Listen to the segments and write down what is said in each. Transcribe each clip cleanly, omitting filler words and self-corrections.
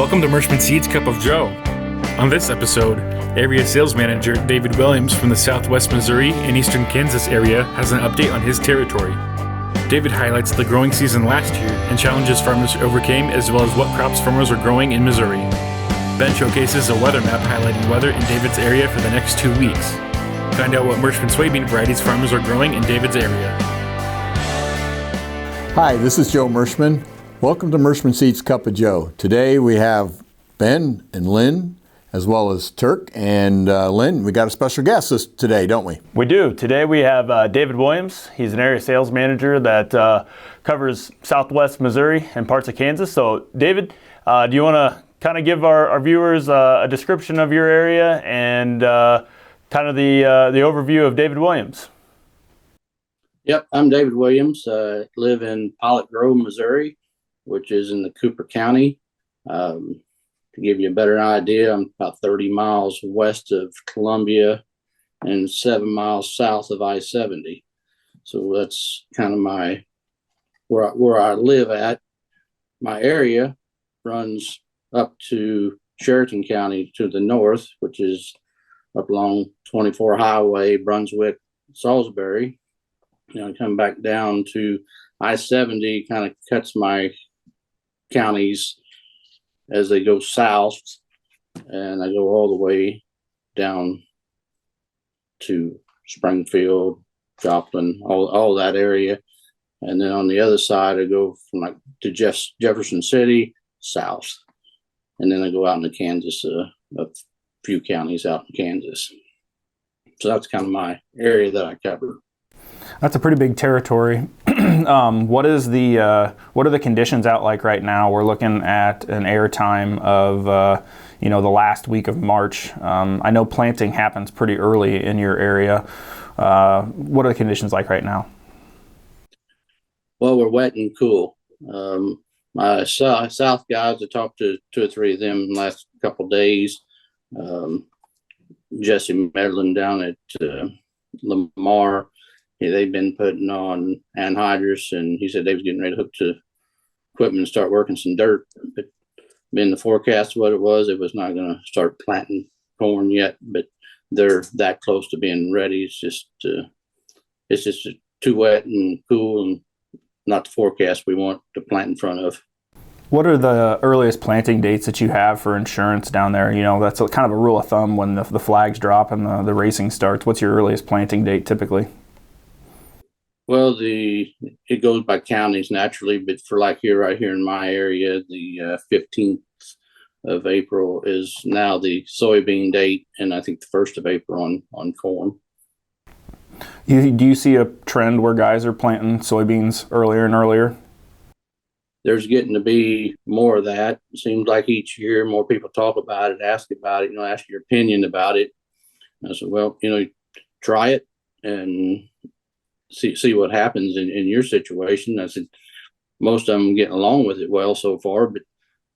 Welcome to Merschman Seeds Cup of Joe. On this episode, Area Sales Manager David Williams from the Southwest Missouri and Eastern Kansas area has an update on his territory. David highlights the growing season last year and challenges farmers overcame, as well as what crops farmers are growing in Missouri. Ben showcases a weather map highlighting weather in David's area for the next 2 weeks. Find out what Merschman Soybean varieties farmers are growing in David's area. Hi, this is Joe Merschman. Welcome to Merschman Seeds Cup of Joe. Today we have Ben and Lynn, as well as Turk. And Lynn, we got a special guest today, don't we? We do. Today we have David Williams. He's an area sales manager that covers Southwest Missouri and parts of Kansas. So David, do you want to kind of give our viewers a description of your area and kind of the overview of David Williams? Yep, I'm David Williams. Live in Pilot Grove, Missouri, which is in the Cooper County. To give you a better idea, I'm about 30 miles west of Columbia and 7 miles south of I-70. So that's kind of where I live at. My area runs up to Sheraton County to the north, which is up along 24 Highway, Brunswick, Salisbury. I come back down to I-70, kind of cuts my counties as they go south, and I go all the way down to Springfield, Joplin, all that area. And then on the other side, I go from to Jefferson City south, and then I go out into Kansas, a few counties out in Kansas. So that's kind of my area that I cover. That's a pretty big territory. What are the conditions out like right now? We're looking at an air time of the last week of March. I know planting happens pretty early in your area. What are the conditions like right now? Well, we're wet and cool. My south guys, I talked to 2 or 3 of them in the last couple of days. Jesse Medlin down at Lamar. They've been putting on anhydrous, and he said they was getting ready to hook to equipment and start working some dirt. But in the forecast, what it was not going to start planting corn yet, but they're that close to being ready. It's just too wet and cool, and not the forecast we want to plant in front of. What are the earliest planting dates that you have for insurance down there? That's kind of a rule of thumb when the flags drop and the racing starts. What's your earliest planting date typically? Well, it goes by counties naturally, but for right here in my area, the 15th of April is now the soybean date, and I think the 1st of April on corn. Do you see a trend where guys are planting soybeans earlier and earlier? There's getting to be more of that. It seems like each year more people talk about it, ask about it, ask your opinion about it. And I said, well, try it and see what happens in your situation. I said, most of them getting along with it well so far, but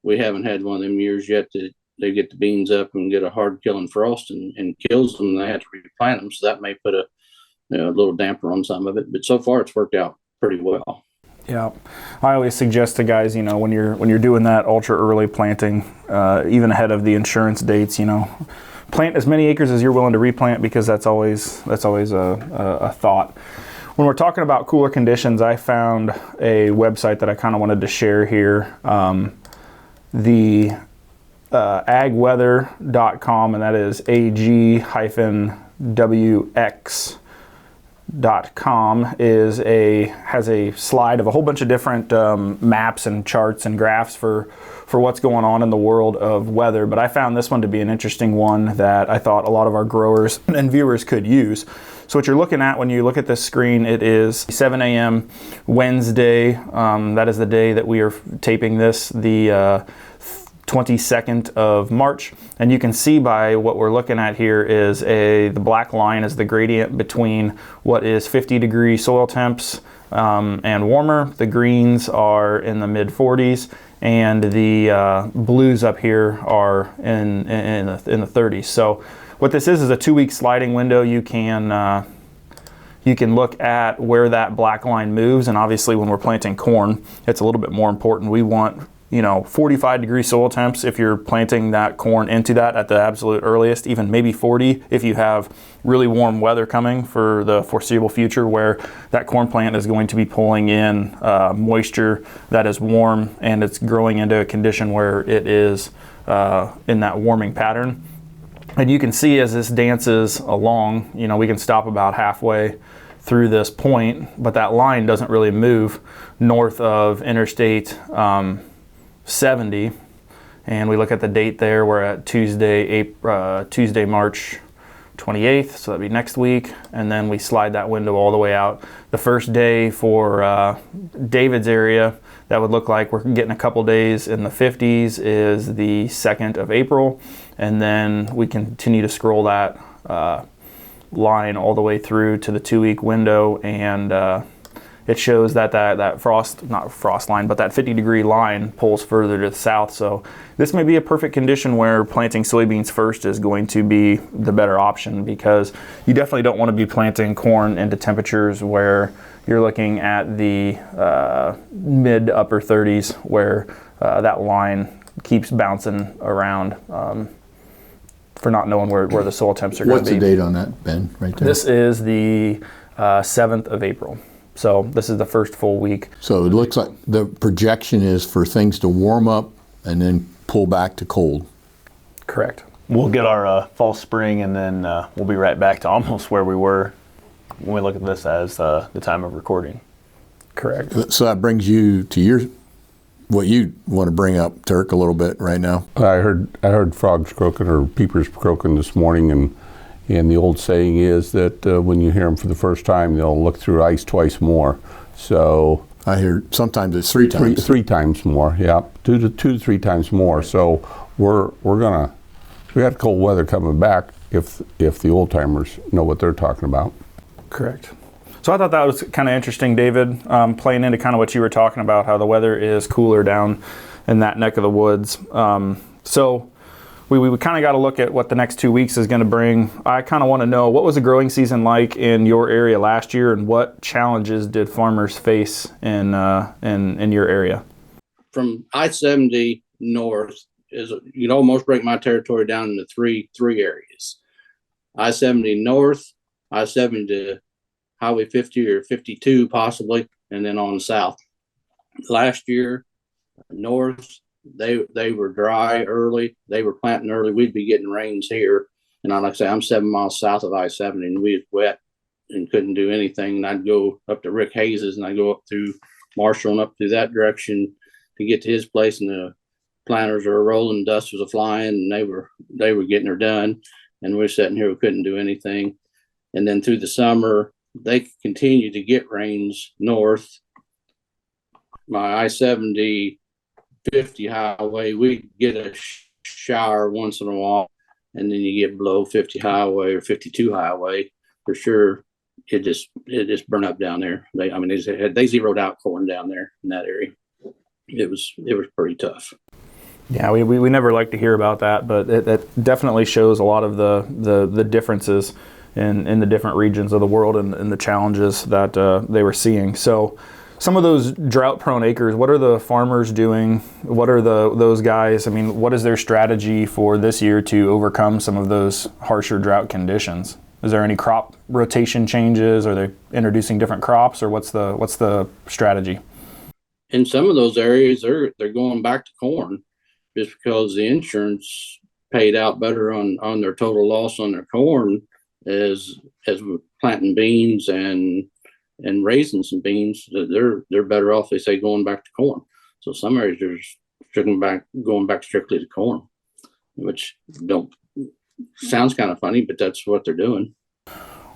we haven't had one of them years yet that they get the beans up and get a hard killing frost and kills them, and they have to replant them. So that may put a little damper on some of it, but so far it's worked out pretty well. Yeah, I always suggest to guys, when you're doing that ultra early planting, even ahead of the insurance dates, plant as many acres as you're willing to replant, because that's always a thought. When we're talking about cooler conditions, I found a website that I kind of wanted to share here, the agweather.com, and that is ag-wx.com has a slide of a whole bunch of different maps and charts and graphs for what's going on in the world of weather. But I found this one to be an interesting one that I thought a lot of our growers and viewers could use. So what you're looking at when you look at this screen, it is 7 a.m. Wednesday. That is the day that we are taping this, the 22nd of March. And you can see by what we're looking at here is the black line is the gradient between what is 50-degree soil temps and warmer. The greens are in the mid 40s, and the blues up here are in the 30s. So what this is a 2-week sliding window. You can look at where that black line moves, and obviously when we're planting corn, it's a little bit more important. We want 45-degree soil temps if you're planting that corn into that at the absolute earliest, even maybe 40 if you have really warm weather coming for the foreseeable future, where that corn plant is going to be pulling in moisture that is warm, and it's growing into a condition where it is in that warming pattern. And you can see as this dances along, we can stop about halfway through this point, but that line doesn't really move north of Interstate 70. And we look at the date there, we're at Tuesday, March 28th, so that'd be next week. And then we slide that window all the way out. The first day for David's area, that would look like we're getting a couple days in the 50s, is the 2nd of April. And then we continue to scroll that line all the way through to the 2-week window, and it shows that that not frost line, but that 50-degree line pulls further to the south. So this may be a perfect condition where planting soybeans first is going to be the better option, because you definitely don't want to be planting corn into temperatures where you're looking at the mid upper 30s, where that line keeps bouncing around for not knowing where the soil temps are going to be. What's the date on that, Ben, right there? This is the 7th of April. So this is the first full week. So it looks like the projection is for things to warm up and then pull back to cold. Correct. We'll get our fall spring, and then we'll be right back to almost where we were when we look at this as the time of recording. Correct. So that brings you to what you want to bring up, Turk, a little bit right now. I heard frogs croaking or peepers croaking this morning, and the old saying is that when you hear them for the first time, they'll look through ice twice more. So I hear sometimes it's three times. Three times more, yeah, two to three times more. So we got cold weather coming back if the old timers know what they're talking about. Correct. So I thought that was kind of interesting, David, playing into kind of what you were talking about, how the weather is cooler down in that neck of the woods. So we kind of got to look at what the next 2 weeks is going to bring. I kind of want to know, what was the growing season like in your area last year, and what challenges did farmers face in your area? From I-70 north, you'd almost break my territory down into three areas. I-70 north, I-70 to Highway 50 or 52 possibly, and then on south. Last year, north, they were dry early. They were planting early. We'd be getting rains here. And like I say, I'm 7 miles south of I-70, and we was wet and couldn't do anything. And I'd go up to Rick Hayes's, and I'd go up through Marshall and up through that direction to get to his place, and the planters were rolling, dust was flying, and they were getting her done. And we were sitting here, we couldn't do anything. And then through the summer, they continue to get rains north. My I-70 50 highway, we get a shower once in a while, and then you get below 50 highway or 52 highway for sure. It just burned up down there. They zeroed out corn down there in that area. It was pretty tough. Yeah, we never like to hear about that, but it definitely shows a lot of the differences in the different regions of the world and the challenges that they were seeing. So some of those drought-prone acres, what are the farmers doing? What are those guys? I mean, what is their strategy for this year to overcome some of those harsher drought conditions? Is there any crop rotation changes? Are they introducing different crops, or what's the strategy? In some of those areas, they're going back to corn, just because the insurance paid out better on their total loss on their corn as planting beans and raising some beans. They're better off, they say, going back to corn. So some areas are going back strictly to corn, which sounds kind of funny, but that's what they're doing.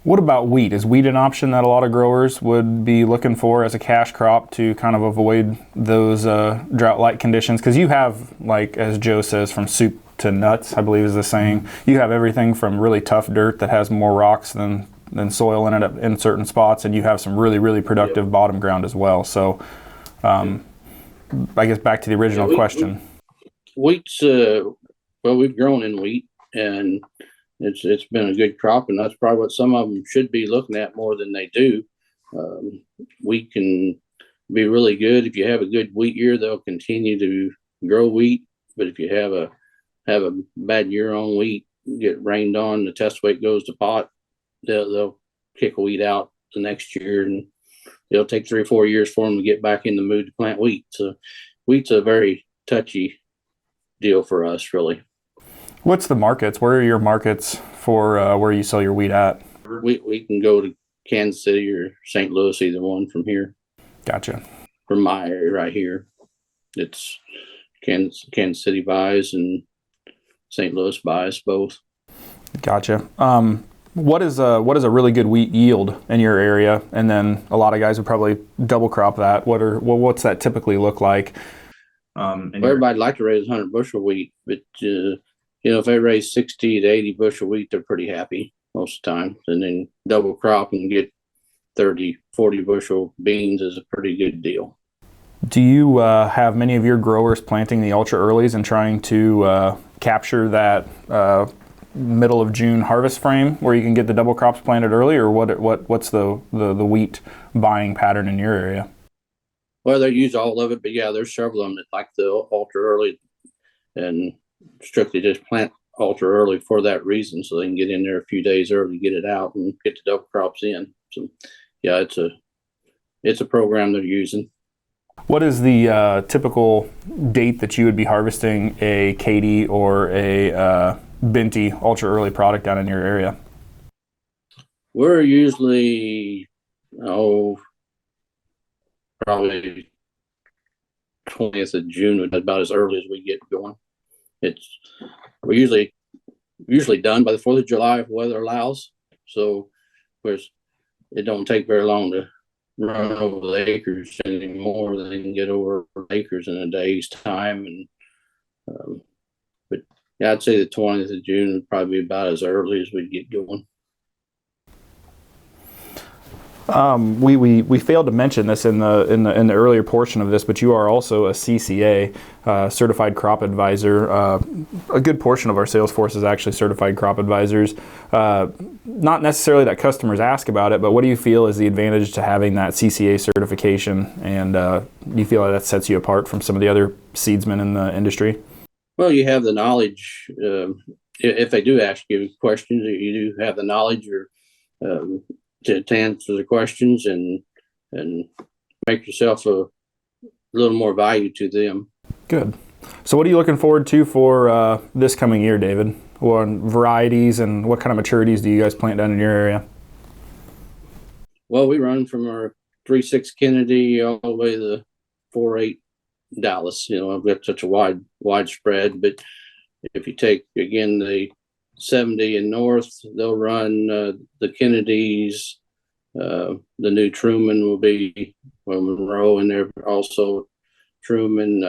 What about wheat? Is wheat an option that a lot of growers would be looking for as a cash crop to kind of avoid those drought-like conditions? Because you have, like as Joe says, from soup to nuts, I believe is the saying. You have everything from really tough dirt that has more rocks than soil in it in certain spots, and you have some really, really productive bottom ground as well. So I guess back to the original question. Wheat's, we've grown in wheat, and it's been a good crop, and that's probably what some of them should be looking at more than they do. Wheat can be really good. If you have a good wheat year, they'll continue to grow wheat, but if you have a bad year on wheat, get rained on, the test weight goes to pot, they'll kick wheat out the next year, and it'll take 3 or 4 years for them to get back in the mood to plant wheat. So wheat's a very touchy deal for us, really. What's the markets? Where are your markets for where you sell your wheat at? We can go to Kansas City or St. Louis, either one from here. Gotcha. From my area right here, it's Kansas City buys and St. Louis buys both. Gotcha. What is a really good wheat yield in your area? And then a lot of guys would probably double crop that. What's that typically look like? Everybody'd like to raise 100 bushel wheat, but if they raise 60 to 80 bushel wheat, they're pretty happy most of the time. And then double crop and get 30, 40 bushel beans is a pretty good deal. Do you have many of your growers planting the ultra earlies and trying to capture that middle of June harvest frame where you can get the double crops planted early, or what's the wheat buying pattern in your area? Well, they use all of it, but yeah, there's several of them that like the ultra early and strictly just plant ultra early for that reason, so they can get in there a few days early, get it out, and get the double crops in. So yeah, it's a program they're using. What is the typical date that you would be harvesting a Katie or a Binti ultra early product down in your area? We're usually probably 20th of June, about as early as we get going. We're usually done by the 4th of July if weather allows. So it don't take very long to run over the acres anymore. They can get over acres in a day's time. And but yeah, I'd say the 20th of June would probably be about as early as we get going. We failed to mention this in the earlier portion of this, but you are also a CCA certified crop advisor. A good portion of our sales force is actually certified crop advisors. Not necessarily that customers ask about it, but what do you feel is the advantage to having that CCA certification, and do you feel like that sets you apart from some of the other seedsmen in the industry? Well, you have the knowledge. If they do ask you questions, you do have the knowledge to answer the questions and make yourself a little more value to them. Good. So what are you looking forward to for this coming year, David? On varieties, and what kind of maturities do you guys plant down in your area? Well, we run from our 3.6 Kennedy all the way to the 4.8 Dallas. I've got such a wide spread, but if you take, again, the 70 and north, they'll run the Kennedys. The new Truman will be Monroe in there, also Truman.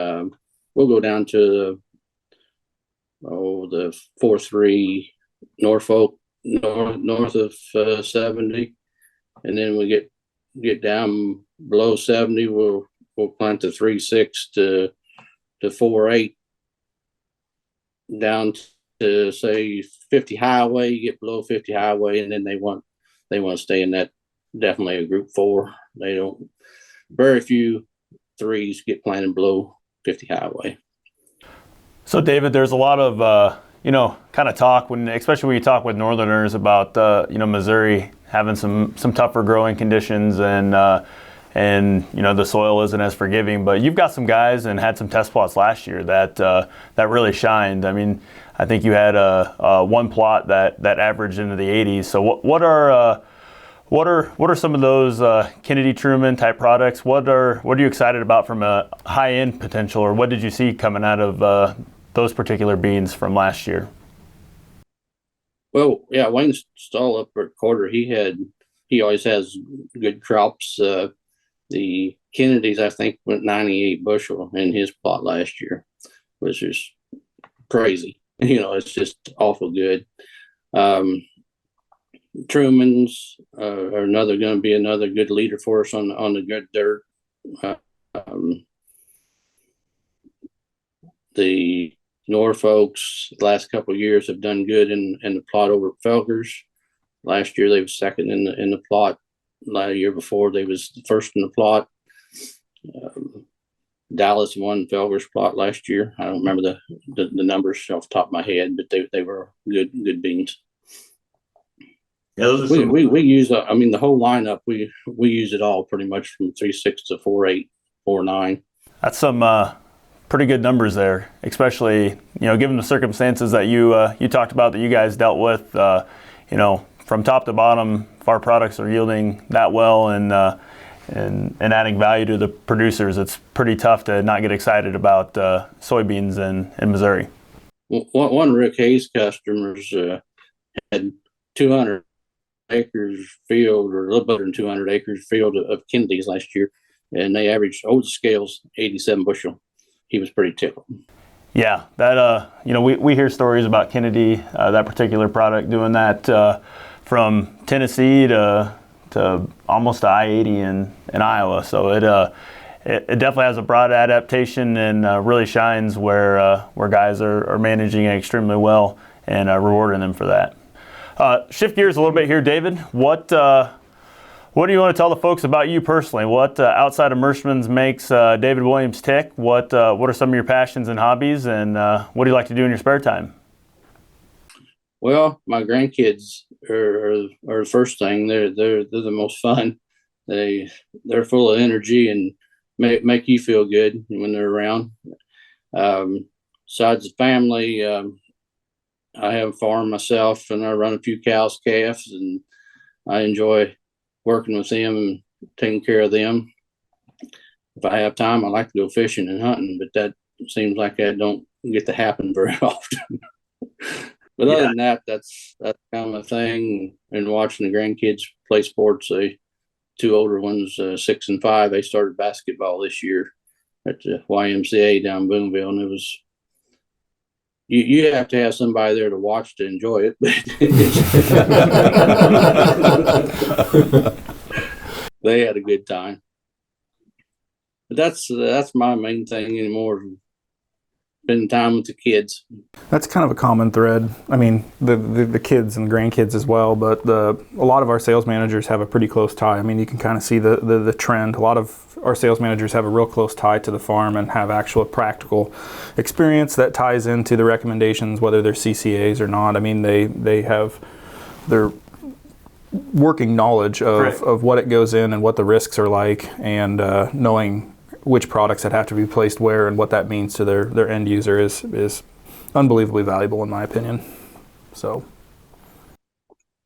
We'll go down to the 4.3 Norfolk north of 70, and then we get down below 70. We'll plant the 3.6 to 4.8 down to say 50 highway. You get below 50 highway, and then they want to stay in that, definitely a group 4. They don't, very few 3s get planted below 50 highway. So David, there's a lot of kind of talk especially when you talk with northerners about Missouri having some tougher growing conditions, and the soil isn't as forgiving. But you've got some guys and had some test plots last year that really shined. I mean, I think you had one plot that averaged into the 80s. So what are some of those Kennedy Truman type products? What are you excited about from a high-end potential, or what did you see coming out of those particular beans from last year? Well, yeah, Wayne Stahl up at Quarter, he always has good crops. The Kennedys, I think, went 98 bushel in his plot last year, which is crazy. It's just awful good. Truman's are going to be another good leader for us on the good dirt. The Norfolks the last couple of years have done good in the plot over Felgers. Last year they were second in the plot. The year before they was first in the plot. Dallas won Felger's plot last year. I don't remember the numbers off the top of my head, but they were good beans. Yeah, those are we use the whole lineup. We use it all pretty much from 3.6 to 4.8, 4.9. That's some pretty good numbers there, especially given the circumstances that you talked about that you guys dealt with. From top to bottom, if our products are yielding that well and adding value to the producers, it's pretty tough to not get excited about soybeans in Missouri. One Rick Hayes customers had 200 acres field, or a little better than 200 acres field of Kennedy's last year, and they averaged over the scales 87 bushel. He was pretty tickled. Yeah, that we hear stories about Kennedy, that particular product, doing that from Tennessee to almost to I-80 in Iowa. So it definitely has a broad adaptation and really shines where guys are managing it extremely well and rewarding them for that. Shift gears a little bit here, David. What do you want to tell the folks about you personally? What outside of Merschman's makes David Williams tick? What are some of your passions and hobbies, and what do you like to do in your spare time? Well, my grandkids are the first thing. They're the most fun. They're full of energy and make you feel good when they're around. Besides the family, I have a farm myself, and I run a few cows, calves, and I enjoy working with them and taking care of them. If I have time, I like to go fishing and hunting, but that seems like that don't get to happen very often. But other than that, that's kind of a thing. And watching the grandkids play sports, two older ones, 6 and 5, they started basketball this year at the YMCA down Boonville, and it was. You have to have somebody there to watch to enjoy it. They had a good time. But that's my main thing anymore. Spending time with the kids. That's kind of a common thread. I mean, the kids and grandkids as well, but a lot of our sales managers have a pretty close tie. I mean, you can kind of see the trend. A lot of our sales managers have a real close tie to the farm and have actual practical experience that ties into the recommendations, whether they're CCAs or not. I mean, they have their working knowledge of what it goes in and what the risks are like, and knowing which products that have to be placed where and what that means to their end user is unbelievably valuable, in my opinion. So,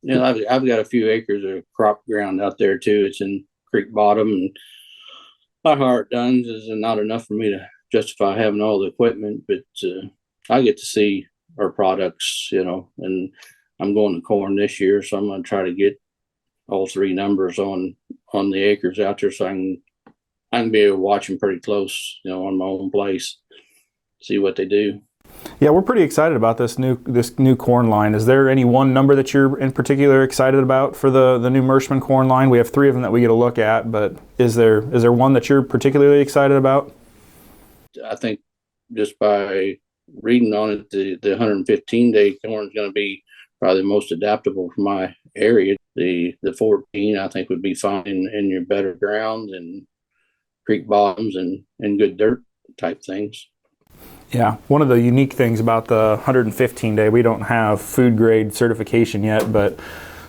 I've got a few acres of crop ground out there too. It's in creek bottom, and my heart done is not enough for me to justify having all the equipment, but I get to see our products, and I'm going to corn this year, so I'm going to try to get all 3 numbers on the acres out there, so I can be able to watch them pretty close, on my own place, see what they do. Yeah, we're pretty excited about this new corn line. Is there any one number that you're in particular excited about for the new Merschman corn line? We have 3 of them that we get a look at, but is there one that you're particularly excited about? I think just by reading on it, the 115-day corn is going to be probably the most adaptable for my area. The 14, I think, would be fine in your better ground and creek bottoms and good dirt type things. Yeah, one of the unique things about the 115-day, we don't have food grade certification yet, but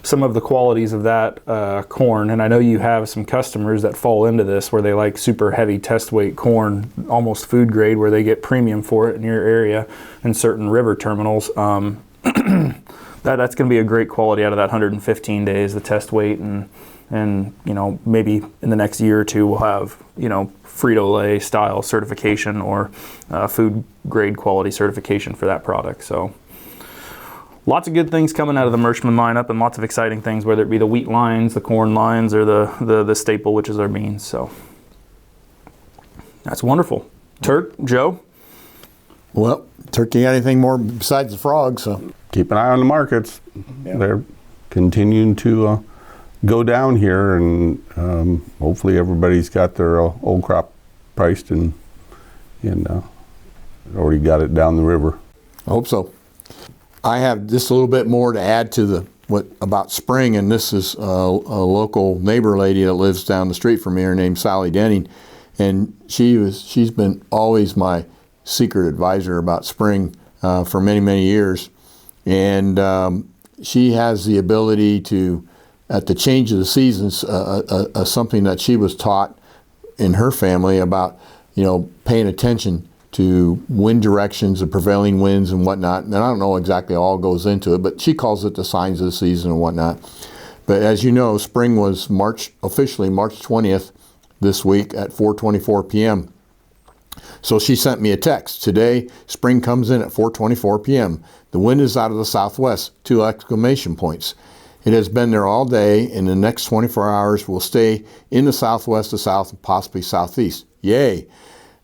some of the qualities of that corn, and I know you have some customers that fall into this where they like super heavy test weight corn, almost food grade, where they get premium for it in your area and certain river terminals. That's going to be a great quality out of that 115 days, the test weight, and maybe in the next year or two we'll have Frito-Lay style certification or food grade quality certification for that product. So lots of good things coming out of the Merschman lineup, and lots of exciting things, whether it be the wheat lines, the corn lines, or the staple, which is our beans. So that's wonderful. Turk, Joe? Well, Turk, you got anything more besides the frogs? So keep an eye on the markets. Yeah. They're continuing to go down here, and hopefully everybody's got their old crop priced and already got it down the river. I hope so. I have just a little bit more to add to about spring, and this is a local neighbor lady that lives down the street from here named Sally Denning, and she's been always my secret advisor about spring for many, many years. And she has the ability to, at the change of the seasons, something that she was taught in her family about, paying attention to wind directions, the prevailing winds and whatnot. And I don't know exactly all goes into it, but she calls it the signs of the season and whatnot. But as you know, spring was officially March 20th this week at 4:24 p.m. So she sent me a text. Today, spring comes in at 4:24 p.m. The wind is out of the southwest, 2 exclamation points. It has been there all day. In the next 24 hours, will stay in the southwest, the south, and possibly southeast. Yay.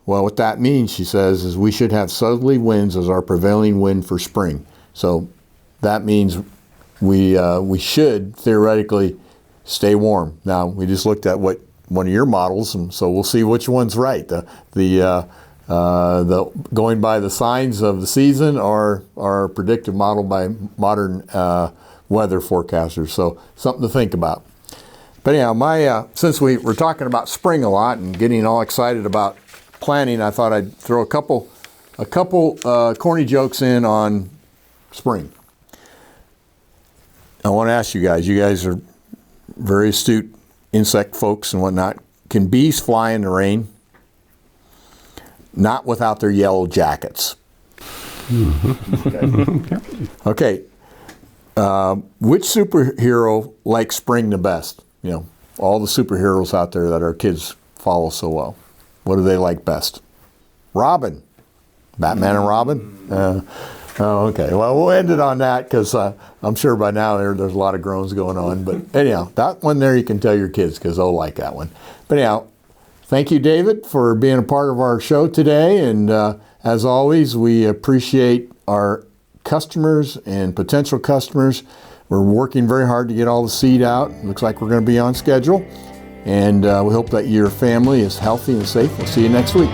Well, what that means, she says, is we should have southerly winds as our prevailing wind for spring. So that means we should theoretically stay warm. Now, we just looked at one of your models, and so we'll see which one's right. The going by the signs of the season or our predictive model by modern weather forecasters. So something to think about. But anyhow, since we were talking about spring a lot and getting all excited about planning, I thought I'd throw a couple corny jokes in on spring. I want to ask you guys are very astute insect folks and whatnot. Can bees fly in the rain? Not without their yellow jackets. Okay. Which superhero likes spring the best? All the superheroes out there that our kids follow so well. What do they like best? Robin. Batman and Robin? Okay. Well, we'll end it on that because I'm sure by now there's a lot of groans going on. But anyhow, that one there you can tell your kids because they'll like that one. But anyhow, thank you, David, for being a part of our show today. And as always, we appreciate our customers and potential customers. We're working very hard to get all the seed out. Looks like we're going to be on schedule. And we hope that your family is healthy and safe. We'll see you next week.